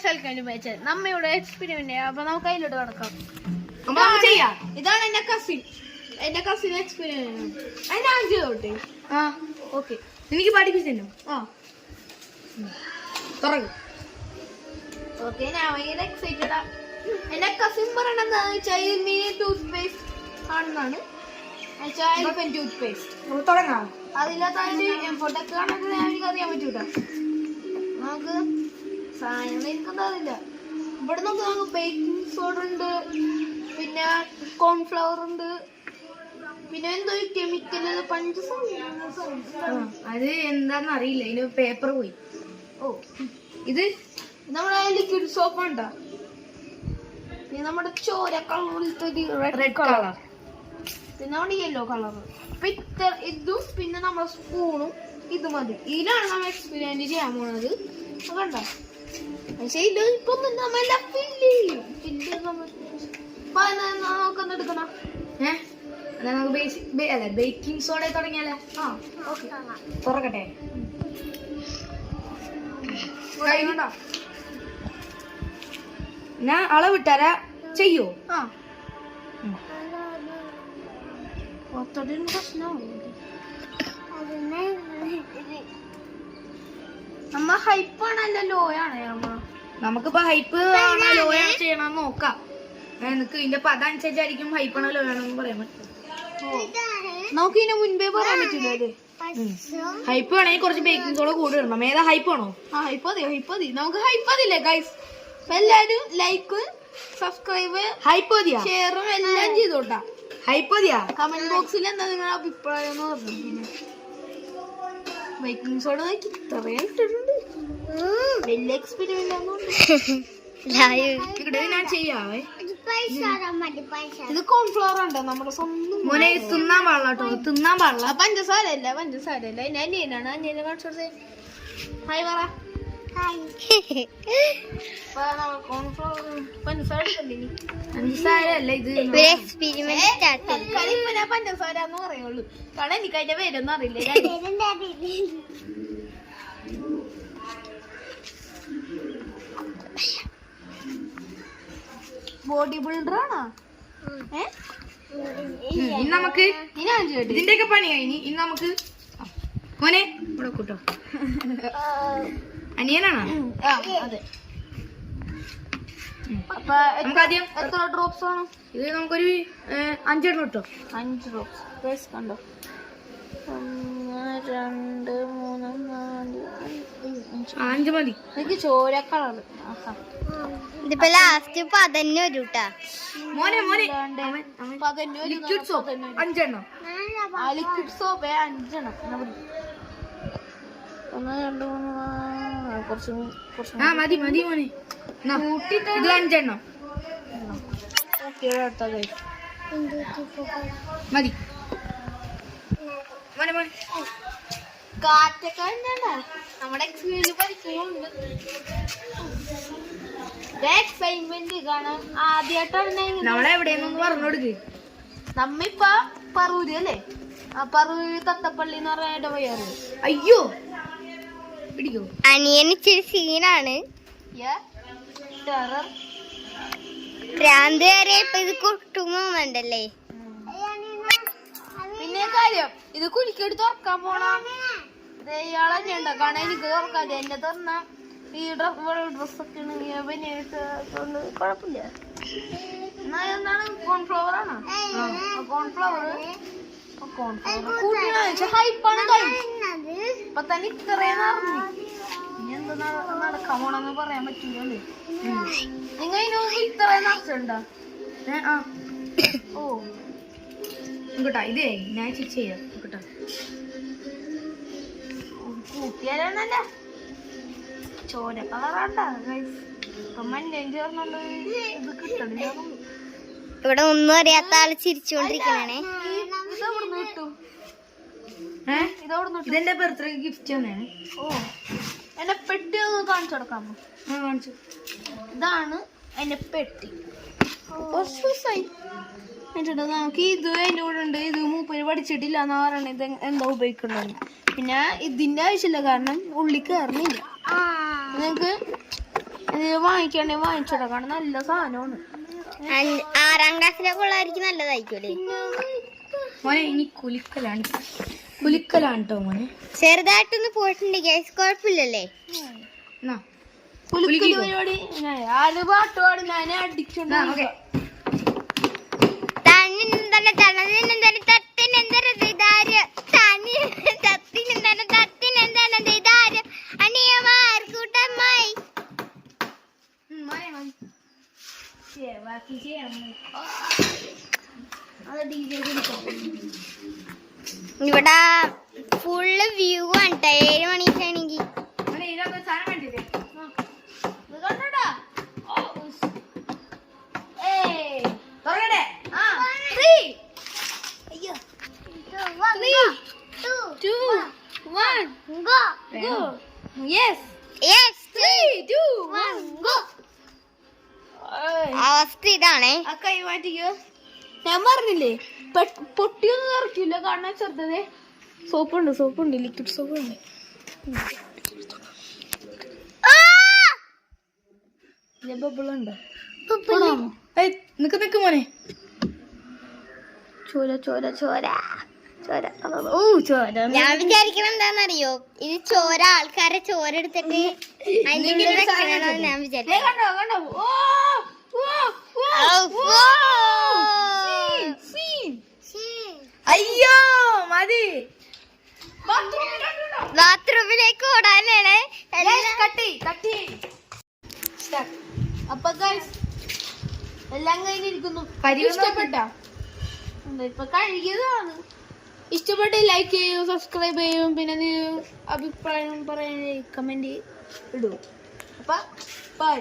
സൽക്കാൻ ഉപയോഗിച്ചത് നമ്മയുടെ എക്സ്പെരിമെന്റ്. അപ്പൊ നമുക്ക് അതിലോട്ട് കിടക്കാം. ഇതാണ് എന്റെ കസിൻ എക്സ്പെരിമെന്റ്. അതിന് ആദ്യം തൊട്ടേ. ആ ഓക്കെ, എനിക്ക് പഠിപ്പിച്ചോ. ആ തുറക്കും. ഓക്കെ, ഞാൻ ഭയങ്കര എക്സൈറ്റഡാ. എന്റെ കസിൻ പറയണത് എന്താന്ന് വെച്ചാൽ ഇത് മിനി ടൂത്ത് പേസ്റ്റ് ആണെന്നാണ്. ടൂത്ത് പേസ്റ്റ് തുടങ്ങാം. അതില്ലാത്ത ഫോട്ടോക്ക് കാണുന്നത് എനിക്ക് അറിയാൻ പറ്റൂല. നമുക്ക് സാധനങ്ങൾ എനിക്കെന്താറില്ല. ഇവിടെ നമുക്ക് ബേക്കിംഗ് സോഡ ഉണ്ട്, പിന്നെ കോൺഫ്ലവർ ഉണ്ട്, പിന്നെ എന്തോ കെമിക്കൽ അത് എന്താന്ന് അറിയില്ല, ഇതിന് പേപ്പർ പോയി. ഓ, ഇത് നമ്മുടെ ലിക്വിഡ് സോപ്പ് ഉണ്ടോ? നമ്മുടെ ചോര കളറിലത്തെ റെഡ് കളർ, പിന്നെ നമ്മുടെ യെല്ലോ കളർ. അപ്പൊ ഇതും പിന്നെ നമ്മുടെ സ്പൂണും ഇത് മതി. ഇതിലാണ് നമ്മൾ എക്സ്പെരിമെന്റ് ചെയ്യാൻ പോണത്. കണ്ട, പക്ഷെ ഇത് ഇപ്പൊ നമ്മളെല്ലാം ഫില്ല് ചെയ്യും. നമുക്കൊന്ന് എടുക്കണം. ബേക്കിംഗ് സോഡ തുടങ്ങിയാലേ? ആ ഓക്കെ, തുറക്കട്ടെ. ഞാൻ അളവിട്ടാരാ ചെയ്യോ? ആ പ്രശ്നമാവും. നമ്മ ഹൈപ്പാണല്ലോ ലോയാണ്. നമുക്കിപ്പോ ഹൈപ്പ് ലോയാണ് ചെയ്യണമെന്ന് നോക്കാം. എനിക്ക് ഇതിന്റെ പദം അനുസരിച്ചായിരിക്കും ഹൈപ്പാണോ ലോയാണെന്ന് പറയാൻ പറ്റും. നമുക്ക് ഇതിന് മുൻപേ പറയാൻ പറ്റില്ല അല്ലേ? ഹൈപ്പ് വേണമെങ്കിൽ കുറച്ച് ബേക്കിംഗ് സോഡ കൂടി ഇടണം. ഏതാ ഹൈപ്പ് ആണോ? ആ ഹൈപ്പ് മതി. നമുക്ക് ഹൈപ്പ് മതില്ലേ ഗൈസ്? എല്ലാരും ലൈക്ക്, സബ്സ്ക്രൈബ്, ഹൈപ്പ് മതിയാ, ഷെയറും എല്ലാം ചെയ്തോട്ടാ. ഹൈപ്പ് മതിയാ. കമന്റ് ബോക്സിൽ എന്താ നിങ്ങളുടെ അഭിപ്രായം എന്ന് പറഞ്ഞു. പിന്നെ ബേക്കിംഗ് സോഡ ഇത്രയും ഇട്ടിട്ടുണ്ട്. വലിയ എക്സ്പെരിമെന്റ് ഞാൻ ചെയ്യാവേ. ഇത് കോൺഫ്ലവർ ഉണ്ട് നമ്മുടെ സ്വന്തം. മോനെ തിന്നാൻ പാടില്ല കേട്ടോ, തിന്നാൻ പാടില്ല. പഞ്ചസാര അല്ല എന്റെ അനിയനാണ്. അനിയനെ കാണിച്ചോടേ. ഹായ് പറ. പഞ്ചസാര അല്ല ഇത് പഞ്ചസാര എന്ന് പറയുള്ളൂ. കാരണം എനിക്ക് അതിന്റെ പേരൊന്നും അറിയില്ല. ബോഡി ബിൽഡർ ആണോ? നമുക്ക് ഇതിന്റെയൊക്കെ പണി കഴിഞ്ഞ് ഇനി നമുക്ക് മോനെ ഇവിടെ കൂട്ടോ. അനിയനാണോ? അതെ. നമുക്ക് ആദ്യം എത്ര ഡ്രോപ്സ് ആണ്? ഇത് നമുക്കൊരു 5 എണ്ണം കിട്ടോ. 5 ഡ്രോപ്സ് കണ്ടോ? 1 2 3 4 5 മതി. എനിക്ക് ചോര കളർ. ഇതിപ്പോ ലാസ്റ്റ് 11 വരൂട്ടാ. മോനെ ലിക്വിഡ് സോപ്പ് 5 എണ്ണം. ലിക്വിഡ് സോപ്പ് 5 എണ്ണം. 1 2 3 കുറച്ച് മതി മോനെ. ഇത് 5 എണ്ണം മതി. മോനെ കാറ്റൊക്കെ നമ്മുടെ എക്സ്പീരിയൻസ് പഠിക്കുന്നുണ്ട്. എക്സൈറ്റ്മെന്റ് കാണാൻ ആദ്യമായിട്ടാണ് നമ്മളെ എവിടെയെന്നൊന്ന് പറഞ്ഞു കൊടുക്ക്. നമ്മിപ്പ പറൂര് അല്ലേ? പറൂര് തത്തപ്പള്ളി എന്ന് പറഞ്ഞ ഇടവയ്യാറ്. അയ്യോ പിടിക്കോ. അനിയൻ ഇച്ചിരി സീനാണ്. ടെറർ ഭ്രാന്ത് വരെ ഇപ്പൊ ഇത് കുട്ടുമ്പോണ്ടല്ലേ. പിന്നെ കാര്യം ഇത് കുഴിക്കെടുത്ത് തുറക്കാൻ പോണം. ഇയാളെ ഉണ്ടോ? കാരണം എനിക്ക് തുറക്കാതെ എന്നെ തുറന്ന ഈ ഡ്രസ്സൊക്കെ കൊണ്ട് കുഴപ്പമില്ല. എന്താണ് കോൺഫ്ലവർ ആണോ? കോൺഫ്ലവർ ഹൈപ്പാണ്. ഇപ്പൊ തന്നെ ഇത്രയും നിറഞ്ഞു. ഇനി എന്താ നടക്കാൻ പോണെന്ന് പറയാൻ പറ്റൂലല്ലേ? നിങ്ങൾ ഇതിനൊന്നും ഇത്രയും നിറച്ചുണ്ടോ? ഓ കേട്ടാ, ഇതേ ഞാൻ ചെയ്യാം കേട്ടോ. കൂട്ടിയാലാണല്ല ചോര കളറാണ്ടാ. ചേർന്നുണ്ട് ഇത് കിട്ടണില്ല. ഇവിടെ ഒന്നും അറിയാത്ത ആള് ചിരിച്ചോണ്ടിരിക്കണേ. ഇതെവിടുന്ന് കിട്ടും? ഇതെന്റെ ബർത്ത്ഡേ ഗിഫ്റ്റ് തന്നെയാണ്. ഓ, എന്റെ പെട്ടി ഒന്ന് കാണിച്ചു കൊടുക്കാമോ? കാണിച്ചു. ഇതാണ് എന്റെ പെട്ടി. നമുക്ക് ഇത് അതിൻ്റെ കൂടെ ഉണ്ട്. ഇത് മൂപ്പര് പഠിച്ചിട്ടില്ല എന്നാ പറയണത്. ഇത് എന്താ ഉപയോഗിക്കുന്നത്? പിന്നെ ഇതിന്റെ ആവശ്യമില്ല, കാരണം ഉള്ളി കയറുന്നില്ല. നിങ്ങൾക്ക് ഇത് വാങ്ങിക്കണേ വാങ്ങിച്ചോടാ, കാരണം നല്ല സാധനമാണ്. 6ാം ക്ലാസ്സിലൊക്കെ ഉള്ളവർക്ക് നല്ലതായിരിക്കുമല്ലേ? മോനെ ഇനി കുലിക്കലാണ് കേട്ടോ മോനെ. ചെറുതായിട്ടൊന്ന് പോയിട്ടുണ്ട് ഗൈസ്, കുഴപ്പമില്ലല്ലേ? എന്നാ കുലുക്കല് പരിപാടി ആര് പാട്ട് പാടും, ഞാൻ അടിച്ചുണ്ട്. ഓക്കെ ഇവിടെ ഫുള്ള് വ്യൂ ആണ് ട്ടോ, 7 മണിക്കാണെങ്കിൽ. ഇതൊക്കെ സാധനം കണ്ടില്ലേ? തുറക്കട്ടെ? അവസ്ഥ ഇതാണേ. ആ കൈ മാറ്റിക്കോ. ഞാൻ പറഞ്ഞില്ലേ പൊട്ടിയൊന്നും ഇറക്കില്ല, കാണാൻ ചെറുതേ. സോപ്പുണ്ട് ലിക്വിഡ് സോപ്പുണ്ട്. ബബിളുണ്ട്. നിക്ക് മോനെ. ചോര ഓ ചോര. ഞാൻ വിചാരിക്കണം എന്താന്നറിയോ, ഇത് ചോര ആൾക്കാരെ ചോര എടുത്തിട്ട് അതിന്റെ ഉള്ളിൽ വെക്കണമെന്നാണ് ഞാൻ വിചാരിച്ചത്. കണ്ടോ അയ്യോ മതി. ബാത്റൂമിലേക്ക് ഓടാനാണ്. അപ്പൊ ഗൈസ് എല്ലാം കഴിഞ്ഞിരിക്കുന്നു. ഇഷ്ടപ്പെട്ട ഇപ്പൊ കഴുകിയതാണ്. ഇഷ്ടപ്പെട്ട് ലൈക്ക് ചെയ്യൂ, സബ്സ്ക്രൈബ് ചെയ്യും, പിന്നെ അഭിപ്രായം പറയാൻ കമന്റ് ഇടൂ. അപ്പൊ ബൈ.